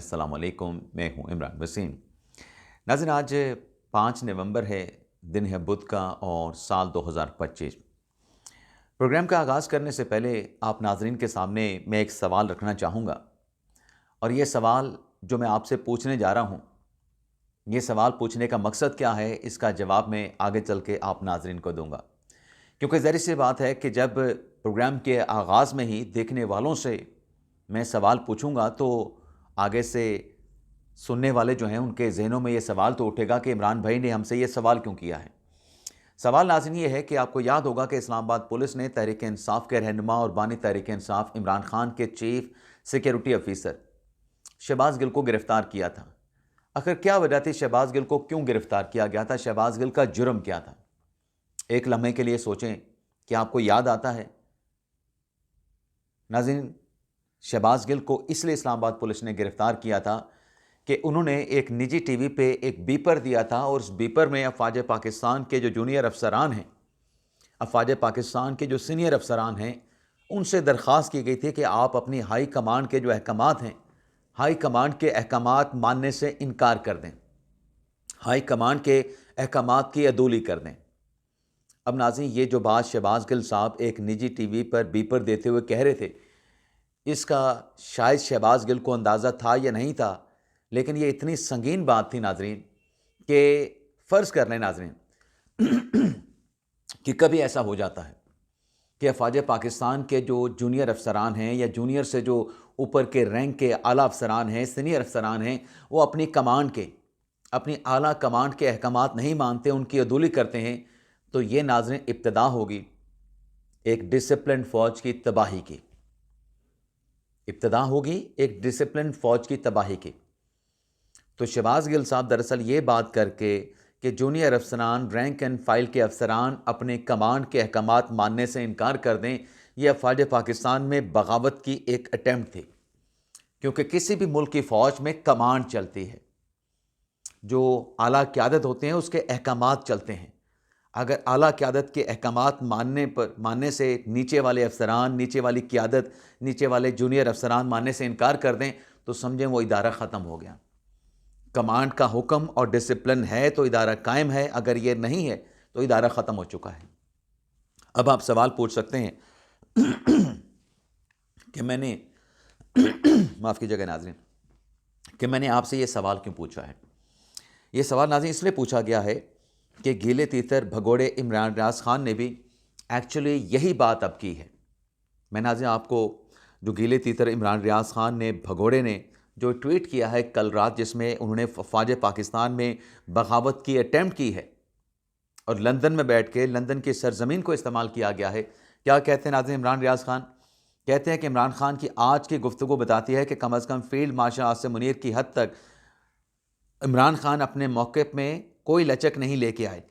अस्सलाम वालेकुम, मैं हूं इमरान वसीम। नाज़रीन, आज 5 नवंबर है, दिन है बुध का और साल 2025। प्रोग्राम का आगाज़ करने से पहले आप नाज़रीन के सामने मैं एक सवाल रखना चाहूँगा और ये सवाल जो मैं आपसे पूछने जा रहा हूँ, ये सवाल पूछने का मकसद क्या है, इसका जवाब मैं आगे चल के आप नाज़रीन को दूँगा। क्योंकि ज़ाहिर-सी बात है कि जब प्रोग्राम के आगाज़ में ही देखने वालों से मैं सवाल पूछूँगा तो आगे से सुनने वाले जो हैं उनके ज़हनों में ये सवाल तो उठेगा कि इमरान भाई ने हमसे ये सवाल क्यों किया है। सवाल नाज़रीन ये है कि आपको याद होगा कि इस्लामाबाद पुलिस ने तहरीक-ए-इंसाफ के रहनुमा और बानी तहरीक-ए-इंसाफ इमरान खान के chief security officer Shahbaz Gill को गिरफ्तार किया था। आखिर क्या वजह थी, शहबाज गिल को क्यों गिरफ्तार किया गया था, शहबाज गिल का जुर्म क्या था? एक लम्हे के लिए सोचें कि आपको याद आता है। नाज़रीन, शहबाज गिल को इसलिए इस्लामाबाद पुलिस ने गिरफ्तार किया था कि उन्होंने एक निजी टीवी पे एक बीपर दिया था और उस बीपर में अफवाज पाकिस्तान के जो जूनियर अफसरान हैं, अफवाज पाकिस्तान के जो सीनियर अफसरान हैं, उनसे दरख्वास्त की गई थी कि आप अपनी हाई कमांड के जो अहकामात हैं, हाई कमांड के अहकामात मानने से इनकार कर दें, हाई कमांड के अहकामात की अदूली कर दें। अब नाज़रीन, ये जो बात शहबाज गिल साहब एक निजी टीवी पर बीपर देते हुए कह रहे थे, इसका शायद शहबाज गिल को अंदाज़ा था या नहीं था, लेकिन ये इतनी संगीन बात थी नाज़रीन कि फ़र्ज़ कर लें नाज़रीन कि कभी ऐसा हो जाता है कि अफवाज पाकिस्तान के जो जूनियर अफसरान हैं या जूनियर से जो ऊपर के रैंक के आला अफसरान हैं, सीनियर अफसरान हैं, वो अपनी कमांड के, अपनी आला कमांड के अहकामात नहीं मानते, उनकी अदूली करते हैं, तो ये नाज़रीन इब्तिदा होगी एक डिसिप्लिन फ़ौज की तबाही की। इब्तिदा होगी एक डिसिप्लिन फ़ौज की तबाही की। तो शहबाज गिल साहब दरअसल ये बात करके कि जूनियर अफसरान, रैंक एंड फाइल के अफसरान अपने कमांड के अहकामात मानने से इनकार कर दें, यह अफवाज पाकिस्तान में बगावत की एक अटैम्प्ट थी। क्योंकि किसी भी मुल्क की फ़ौज में कमांड चलती है, जो आला क़यादत होते हैं उसके अहकामात चलते हैं। अगर आला क़यादत के अहकामात मानने से नीचे वाले अफसरान, नीचे वाली क़यादत, नीचे वाले जूनियर अफसरान मानने से इनकार कर दें, तो समझें वो इदारा ख़त्म हो गया। कमांड का हुक्म और डिसिप्लिन है तो इदारा कायम है, अगर ये नहीं है तो इदारा ख़त्म हो चुका है। अब आप सवाल पूछ सकते हैं कि मैंने माफ़ कीजिएगा नाज़रीन, कि मैंने आपसे ये सवाल क्यों पूछा है। ये सवाल नाज़रीन इसलिए पूछा गया है कि गीले तीतर भगोड़े इमरान रियाज खान ने भी एक्चुअली यही बात अब की है। मैं नाज़रीन आपको जो गीले तीतर इमरान रियाज खान ने, भगोड़े ने जो ट्वीट किया है कल रात, जिसमें उन्होंने अफवाज पाकिस्तान में बगावत की अटैम्प्ट की है और लंदन में बैठ के लंदन की सरजमीन को इस्तेमाल किया गया है। क्या कहते हैं नाज़रीन इमरान रियाज खान? कहते हैं कि इमरान खान की आज की गुफ्तगू बताती है कि कम अज़ कम फील्ड मार्शल आसिम मुनीर की हद तक इमरान खान अपने मौक़िफ़ में कोई लचक नहीं लेके आए।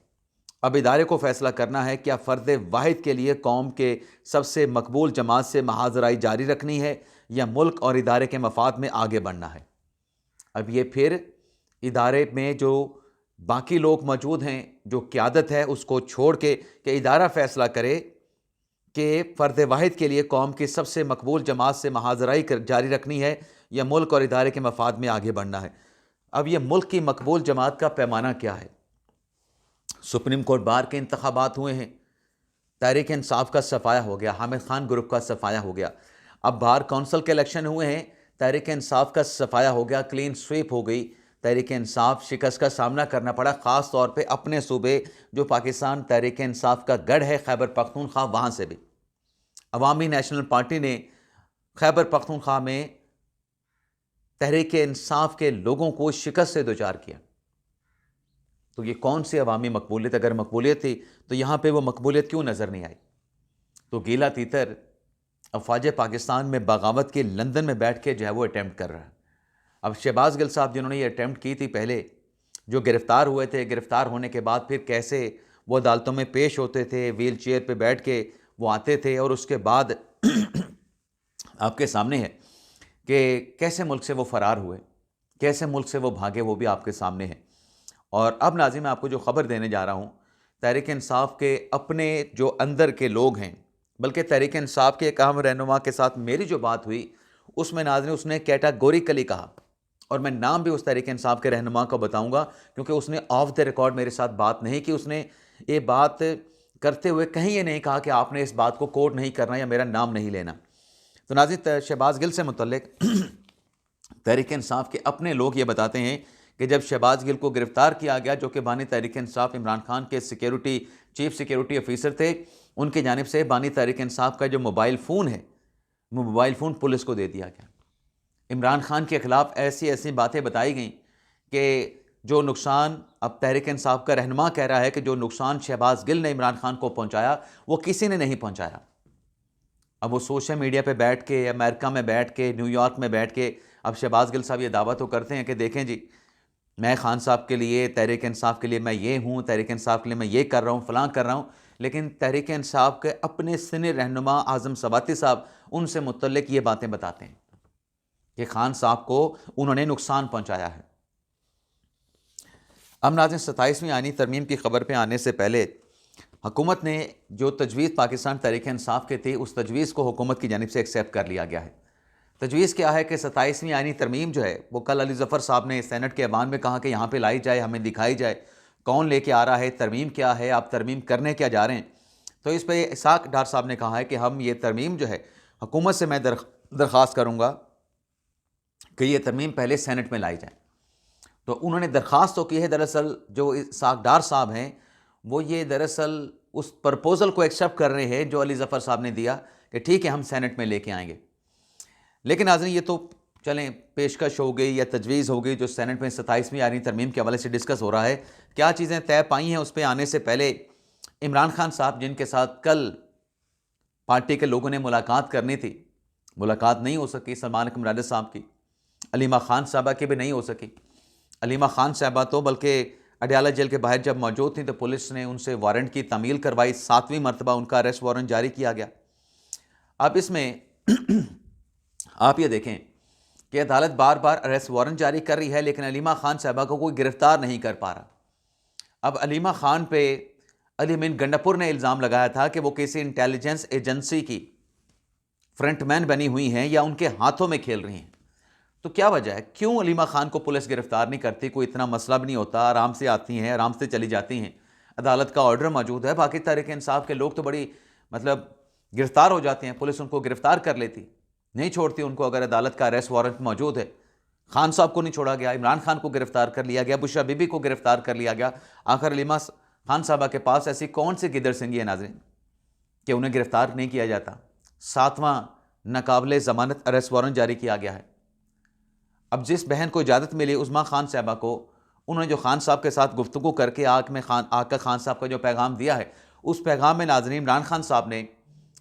अब इदारे को फ़ैसला करना है क्या फ़र्द वाहिद के लिए कौम के सबसे मकबूल जमात से महाजराई जारी रखनी है या मुल्क और इदारे के मफाद में आगे बढ़ना है। अब ये फिर इदारे में जो बाकी लोग मौजूद हैं, जो क़यादत है, उसको छोड़ के कि इदारा फ़ैसला करे कि फ़र्द वाहिद के लिए कौम की सबसे मकबूल जमात से महाजराई जारी रखनी है या मुल्क और इदारे के मफाद में आगे बढ़ना है। अब ये मुल्क की मकबूल जमात का पैमाना क्या है? सुप्रीम कोर्ट बार के इंतखाबात हुए हैं, तहरीक इंसाफ का सफाया हो गया, हामिद खान ग्रुप का सफाया हो गया। अब बार काउंसिल के इलेक्शन हुए हैं, तहरीक इंसाफ का सफाया हो गया, क्लीन स्वीप हो गई। तहरीक इंसाफ शिकस्त का सामना करना पड़ा, ख़ास तौर पे अपने सूबे जो पाकिस्तान तहरीक इंसाफ का गढ़ है खैबर पख्तूनख्वा, वहाँ से भी अवामी नेशनल पार्टी ने खैबर पख्तूनख्वा में तहरीक इंसाफ के लोगों को शिकस्त से दो चार किया। तो ये कौन सी अवामी मकबूलियत? अगर मकबूलियत थी तो यहाँ पे वो मकबूलियत क्यों नज़र नहीं आई? तो गीला तीतर अफवाज पाकिस्तान में बगावत के लंदन में बैठ के जो है वो अटैम्प्ट कर रहा है। अब शहबाज गिल साहब जिन्होंने ये अटैम्प्ट की थी पहले, जो गिरफ़्तार हुए थे, गिरफ़्तार होने के बाद फिर कैसे वो अदालतों में पेश होते थे, व्हील चेयर पर बैठ के वो आते थे, और उसके बाद आपके सामने है कि कैसे मुल्क से वो फ़रार हुए, कैसे मुल्क से वो भागे, वो भी आपके सामने है। और अब नाज़रीन मैं आपको जो ख़बर देने जा रहा हूँ, तहरीक इंसाफ के अपने जो अंदर के लोग हैं, बल्कि तहरीक इंसाफ के एक अहम रहनुमा के साथ मेरी जो बात हुई उसमें नाज़रीन उसने कैटेगोरिकली कहा, और मैं नाम भी उस तहरीक इंसाफ के रहनुमा को बताऊंगा, क्योंकि उसने ऑफ द रिकॉर्ड मेरे साथ बात नहीं की। उसने ये बात करते हुए कहीं ये नहीं कहा कि आपने इस बात को कोट नहीं करना या मेरा नाम नहीं लेना। तो नाज़रीन, शहबाज गिल से मुतल्लिक तहरीक इंसाफ के अपने लोग ये बताते हैं कि जब शहबाज गिल को गिरफ्तार किया गया, जो कि बानी तहरीक इंसाफ इमरान खान के चीफ सिक्योरिटी ऑफिसर थे, उनकी जानिब से बानी तहरीक इंसाफ का जो मोबाइल फ़ोन है, वो मोबाइल फ़ोन पुलिस को दे दिया गया। इमरान खान के ख़िलाफ़ ऐसी ऐसी बातें बताई गई कि जो नुकसान, अब तहरीक इंसाफ का रहनुमा कह रहा है कि जो नुकसान शहबाज गिल ने इमरान खान को पहुंचाया वो किसी ने नहीं पहुंचाया। अब वो सोशल मीडिया पे बैठ के, अमेरिका में बैठ के, न्यूयॉर्क में बैठ के, अब शहबाज गिल साहब ये दावा तो करते हैं कि देखें जी, मैं खान साहब के लिए, तहरीक इंसाफ के लिए मैं ये हूँ, तहरीक इंसाफ के लिए मैं ये कर रहा हूँ, फ़लाँ कर रहा हूँ। लेकिन तहरीक इंसाफ के अपने सीनियर रहनुमा आज़म सवाती साहब उनसे मुतल्लिक ये बातें बताते हैं कि खान साहब को उन्होंने नुकसान पहुँचाया है। अब नाज़रीन, 27वीं आईनी तरमीम की खबर पे आने से पहले हुकूमत ने जो तजवीज़ पाकिस्तान तहरीक इंसाफ के थी, उस तजवीज़ को हुकूमत की जानिब से एक्सेप्ट कर लिया गया है। तजवीज़ क्या है कि 27वीं आईनी तरमीम जो है वो कल अली ज़फ़र साहब ने सेनेट के ऐवान में कहा कि यहाँ पे लाई जाए, हमें दिखाई जाए कौन लेके आ रहा है, तरमीम क्या है, आप तरमीम करने क्या जा रहे हैं। तो इस पर इसाक डार साहब ने कहा है कि हम ये तरमीम जो है, हुकूमत से मैं दरख्वास्त करूँगा कि ये तरमीम पहले सेनेट में लाई जाए। तो उन्होंने दरख्वास्त तो की है, दरअसल जो इसाक डार साहब हैं वो ये दरअसल उस प्रपोज़ल को एक्सेप्ट कर रहे हैं जो अली ज़फ़र साहब ने दिया कि ठीक है हम सेनेट में लेके आएंगे। लेकिन नाज़रीन, ये तो चलें पेशकश हो गई या तजवीज़ हो गई जो सेनेट में 27वीं आईनी तरमीम के हवाले से डिस्कस हो रहा है। क्या चीज़ें तय पाई हैं उस पर आने से पहले इमरान खान साहब, जिनके साथ कल पार्टी के लोगों ने मुलाकात करनी थी, मुलाकात नहीं हो सकी। सलमान अकमराद साहब की, अलीमा खान साहबा की भी नहीं हो सकी। अलीमा खान साहबा तो बल्कि अडयाला जेल के बाहर जब मौजूद थी तो पुलिस ने उनसे वारंट की तामील करवाई, 7वीं मरतबा उनका अरेस्ट वारंट जारी किया गया। अब इसमें आप ये देखें कि अदालत बार बार अरेस्ट वारंट जारी कर रही है, लेकिन अलीमा खान साहबा को कोई गिरफ्तार नहीं कर पा रहा। अब अलीमा खान पे अली अमीन गंडापुर ने इल्ज़ाम लगाया था कि वो किसी इंटेलिजेंस एजेंसी की फ्रंटमैन बनी हुई हैं या उनके हाथों में खेल रही हैं। तो क्या वजह है, क्यों अलीमा खान को पुलिस गिरफ्तार नहीं करती? कोई इतना मसला भी नहीं होता, आराम से आती हैं, आराम से चली जाती हैं, अदालत का ऑर्डर मौजूद है। बाकी तहरीक इंसाफ के लोग तो बड़ी मतलब गिरफ्तार हो जाते हैं, पुलिस उनको गिरफ्तार कर लेती, नहीं छोड़ती उनको अगर अदालत का अरेस्ट वारंट मौजूद है। खान साहब को नहीं छोड़ा गया, इमरान खान को गिरफ्तार कर लिया गया, बुशरा बीबी को गिरफ्तार कर लिया गया। आखिर अलीमा खान साहबा के पास ऐसी कौन सी गिदड़ सिंगी है नाज़रीन कि उन्हें गिरफ्तार नहीं किया जाता? 7वां नाकाबिले ज़मानत अरेस्ट वारंट जारी किया गया है। अब जिस बहन को इजाज़त मिली उस्मा खान साहबा को, उन्होंने जो खान साहब के साथ गुफ्तगू करके आकर खान साहब का जो पैगाम दिया है, उस पैगाम में नाज़रीन इमरान खान साहब ने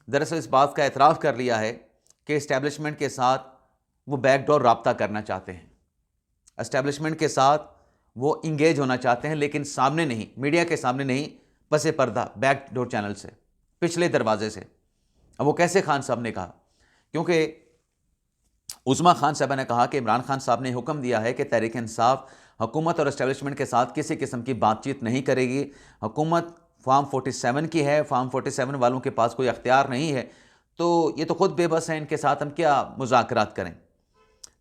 दरअसल इस बात का एतराफ़ कर लिया है कि इस्टेब्लिशमेंट के साथ वो बैकडोर रब्ता करना चाहते हैं, इस्टेब्लिशमेंट के साथ वो इंगेज होना चाहते हैं, लेकिन सामने नहीं, मीडिया के सामने नहीं, पसे पर्दा बैकडोर चैनल से, पिछले दरवाजे से। अब वो कैसे खान साहब ने कहा, क्योंकि उस्मा खान साहबा ने कहा कि इमरान खान साहब ने हुक्म दिया है कि तहरीक इंसाफ हुकूमत और इस्टेब्लिशमेंट के साथ किसी किस्म की बातचीत नहीं करेगी। हुकूमत फार्म 47 की है, फार्म 47 वालों के पास कोई अख्तियार नहीं है, तो ये तो खुद बेबस हैं, इनके साथ हम क्या मुज़ाकरात करें।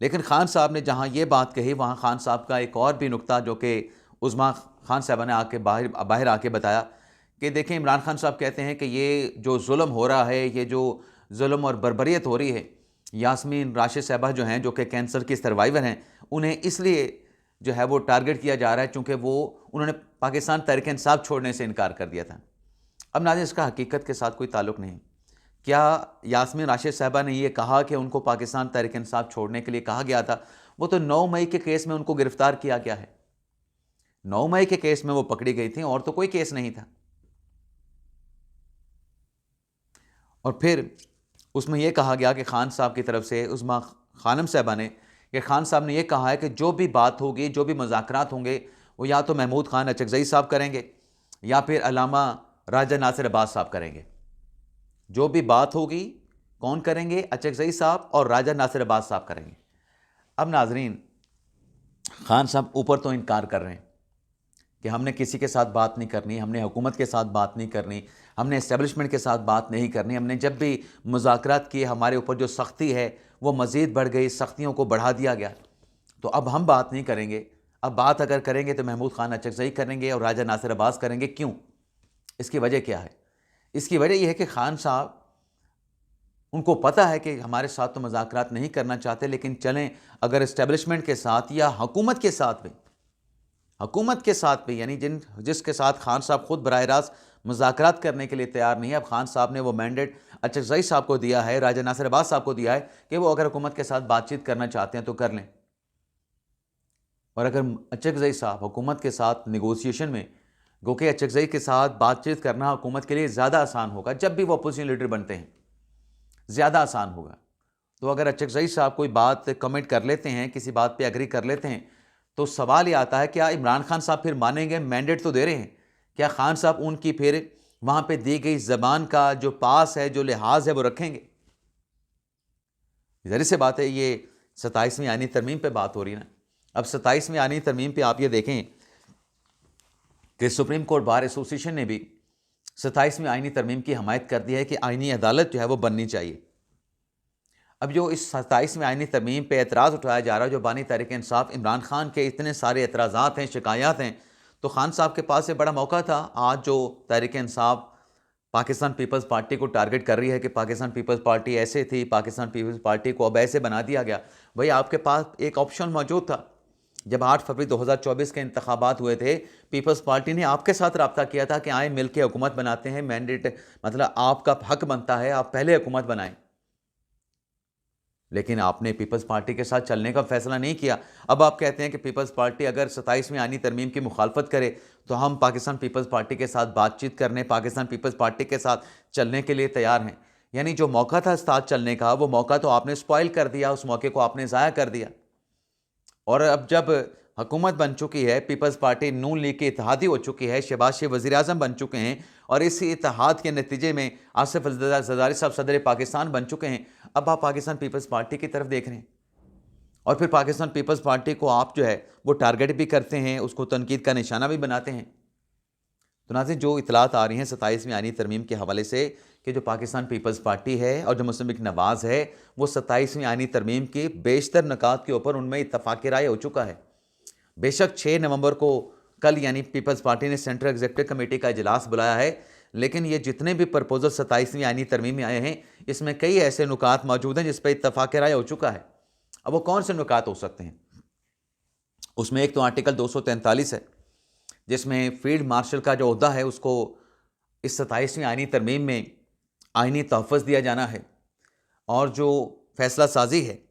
लेकिन खान साहब ने जहाँ ये बात कही, वहाँ खान साहब का एक और भी नुक्ता जो कि उस्मा खान साहबा ने आके बाहर आके बताया कि देखें, इमरान खान साहब कहते हैं कि ये जो जुल्म हो रहा है, ये जो जुल्म और बर्बरियत हो रही है, यास्मीन राशिद साहबा जो हैं, जो कि कैंसर की सर्वाइवर हैं, उन्हें इसलिए जो है वो टारगेट किया जा रहा है चूँकि उन्होंने पाकिस्तान तहरीक इंसाफ छोड़ने से इनकार कर दिया था। अब नाज़रीन, इसका हकीकत के साथ कोई ताल्लुक़ नहीं। क्या यास्मीन राशिद साहबा ने ये कहा कि उनको पाकिस्तान तहरीक इंसाफ छोड़ने के लिए कहा गया था? वो तो 9 मई के केस में उनको गिरफ्तार किया गया है, 9 मई के केस में वो पकड़ी गई थी और तो कोई केस नहीं था। और फिर उसमें यह कहा गया कि खान साहब की तरफ से उस्मा खानम साहबा ने, कि खान साहब ने यह कहा है कि जो भी बात होगी, जो भी मुज़ाकरात होंगे, वो या तो महमूद खान अचकज़ई साहब करेंगे या फिर अल्लामा राजा नासिर अब्बास साहब करेंगे। जो भी बात होगी कौन करेंगे? अचकज़ई साहब और राजा नासिर अब्बास साहब करेंगे। अब नाजरीन, खान साहब ऊपर तो इनकार कर रहे हैं कि हमने किसी के साथ बात नहीं करनी, हमने हुकूमत के साथ बात नहीं करनी, हमने इस्टेब्लिशमेंट के साथ बात नहीं करनी, हमने जब भी मुज़ाकरात किए हमारे ऊपर जो सख्ती है वो मज़ीद बढ़ गई, सख्तियों को बढ़ा दिया गया। तो अब हम बात नहीं करेंगे, अब बात अगर करेंगे तो महमूद खान अचकज़ई करेंगे और राजा नासिर अब्बास करेंगे। क्यों? इसकी वजह क्या है? इसकी वजह यह है कि खान साहब, उनको पता है कि हमारे साथ तो मुज़ाकरात नहीं करना चाहते, लेकिन चलें अगर इस्टेब्लिशमेंट के साथ या हुकूमत के साथ भी, यानी जिसके साथ खान साहब खुद बराह रास्त मुज़ाकरात करने के लिए तैयार नहीं है। अब खान साहब ने वो मैंडेट अचकज़ई साहब को दिया है, राजा नासिर अब्बास साहब को दिया है कि वो अगर हुकूमत के साथ बातचीत करना चाहते हैं तो कर लें। और अगर अचकज़ई साहब हुकूमत के साथ निगोसिएशन में, गो के अचकज़ई के साथ बातचीत करना हुकूमत के लिए ज़्यादा आसान होगा, जब भी वो अपोजिशन लीडर बनते हैं ज़्यादा आसान होगा। तो अगर अचकज़ई साहब कोई बात कमिट कर लेते हैं, किसी बात पे एग्री कर लेते हैं, तो सवाल ये आता है क्या इमरान खान साहब फिर मानेंगे? मैंडेट तो दे रहे हैं, क्या खान साहब उनकी फिर वहाँ पे दी गई ज़बान का जो पास है, जो लिहाज है, वो रखेंगे? ज़ाहिर सी बात है, ये 27वीं आईनी तरमीम पे बात हो रही है ना। अब 27वीं आईनी तरमीम पे आप ये देखें कि सुप्रीम कोर्ट बार एसोसिएशन ने भी 27वीं आईनी तरमीम की हमायत कर दी है कि आईनी अदालत जो है वो बननी चाहिए। अब जो इस 27वीं आईनी तरमीम पे एतराज़ उठाया जा रहा है, जो बानी तहरीक इंसाफ इमरान खान के इतने सारे एतराज़ात हैं, शिकायत हैं, तो खान साहब के पास ये बड़ा मौका था। आज जो तहरीक इंसाफ पाकिस्तान पीपल्स पार्टी को टारगेट कर रही है कि पाकिस्तान पीपल्स पार्टी ऐसे थी, पाकिस्तान पीपल्स पार्टी को अब ऐसे बना दिया गया, भाई आपके पास एक ऑप्शन मौजूद था। जब 8 फरवरी 2024 के इंतखाबात हुए थे, पीपल्स पार्टी ने आपके साथ रब्ता किया था कि आए मिल के हुकूमत बनाते हैं, मैंडेट मतलब आपका हक बनता है, आप पहले हुकूमत बनाएं। लेकिन आपने पीपल्स पार्टी के साथ चलने का फैसला नहीं किया। अब आप कहते हैं कि पीपल्स पार्टी अगर 27वीं आईनी तरमीम की मुखालफत करे तो हम पाकिस्तान पीपल्स पार्टी के साथ बातचीत करने, पाकिस्तान पीपल्स पार्टी के साथ चलने के लिए तैयार हैं। यानी जो मौका था साथ चलने का, वो मौका तो आपने स्पॉइल कर दिया, उस मौके को आपने ज़ाया कर दिया। और अब जब हुकूमत बन चुकी है, पीपल्स पार्टी नून लीग की इत्तेहादी हो चुकी है, शहबाज शरीफ वज़ीर आज़म बन चुके हैं और इस इत्तेहाद के नतीजे में आसिफ ज़रदारी साहब सदर पाकिस्तान बन चुके हैं। अब आप पाकिस्तान पीपल्स पार्टी की तरफ देख रहे हैं और फिर पाकिस्तान पीपल्स पार्टी को आप जो है वो टारगेट भी करते हैं, उसको तनकीद का निशाना भी बनाते हैं। तो नाज़रीन, जो इतलात आ रही हैं 27वीं आईनी तरमीम के हवाले से कि जो पाकिस्तान पीपल्स पार्टी है और जो मुस्लिम लीग नवाज़ है, वो 27वीं आईनी तरमीम की बेशतर नकात के ऊपर उनमें इत्तफाक राय हो चुका है। बेशक 6 नवंबर को कल यानी पीपल्स पार्टी ने सेंट्रल एग्जीक्यूटिव कमेटी का इजलास बुलाया है, लेकिन ये जितने भी प्रपोजल 27वीं आईनी तरमीम में आए हैं, इसमें कई ऐसे नुकात मौजूद हैं जिस पर इत्तफाक राय हो चुका है। अब वो कौन से नुकात हो सकते हैं? उसमें एक तो आर्टिकल 243 है, जिसमें फील्ड मार्शल का जो ओहदा है उसको इस 27वीं आईनी तरमीम में आईनी तहफ़्फ़ुज़ दिया जाना है। और जो फैसला साजी है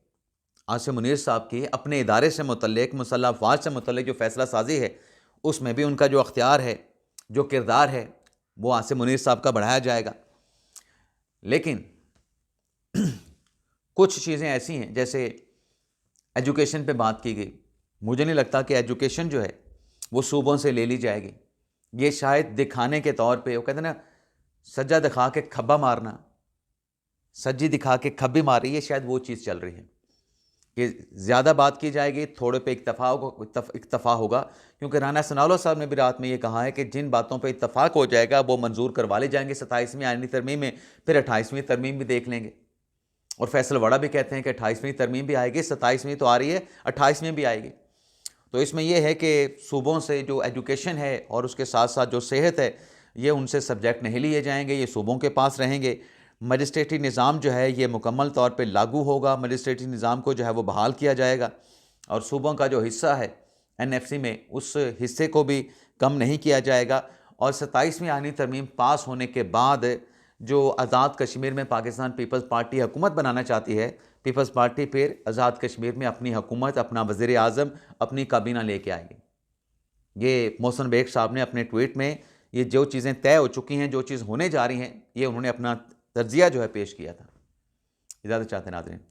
आसिम मुनीर साहब की अपने इदारे से मुतल्लिक, मुसल्लह अफ़वाज से मुतल्लिक जो फैसला साजी है, उसमें भी उनका जो अख्तियार है, जो किरदार है, वो आसिम मुनीर साहब का बढ़ाया जाएगा। लेकिन कुछ चीज़ें ऐसी हैं, जैसे एजुकेशन पे बात की गई, मुझे नहीं लगता कि एजुकेशन जो है वो सूबों से ले ली जाएगी। ये शायद दिखाने के तौर पे, वो कहते हैं ना, सज्जा दिखा के खब्बा मारना, सज्जी दिखा के खब्बी मारी, ये शायद वो चीज़ चल रही है कि ज़्यादा बात की जाएगी, थोड़े पे इक्तफ़ा होगा। क्योंकि राना सनाउल्लाह साहब ने भी रात में ये कहा है कि जिन बातों पे इत्तफ़ाक हो जाएगा वो मंजूर करवा ले जाएंगे 27वीं आईनी तरमीम में, फिर 28वीं तरमीम भी देख लेंगे। और फैसल वड़ा भी कहते हैं कि 28वीं तरमीम भी आएगी, 27वीं तो आ रही है, 28वीं भी आएगी। तो इसमें यह है कि सूबों से जो एजुकेशन है और उसके साथ साथ जो सेहत है, ये उनसे सब्जेक्ट नहीं लिए जाएंगे, ये सूबों के पास रहेंगे। मजिस्ट्रेटी निज़ाम जो है ये मुकम्मल तौर पे लागू होगा, मजिस्ट्रेटी निज़ाम को जो है वो बहाल किया जाएगा और सूबों का जो हिस्सा है NFC में, उस हिस्से को भी कम नहीं किया जाएगा। और 27वीं आईनी तरमीम पास होने के बाद जो आज़ाद कश्मीर में पाकिस्तान पीपल्स पार्टी हुकूमत बनाना चाहती है, पीपल्स पार्टी फिर आज़ाद कश्मीर में अपनी हुकूमत, अपना वज़ीर आज़म, अपनी काबीना लेके आएगी। ये मोहसिन बेग साहब ने अपने ट्वीट में ये जो चीज़ें तय हो चुकी हैं, जो चीज़ होने जा रही हैं, ये उन्होंने अपना तर्जिया जो है पेश किया था। इजाज़त चाहते हैं नाज़रीन।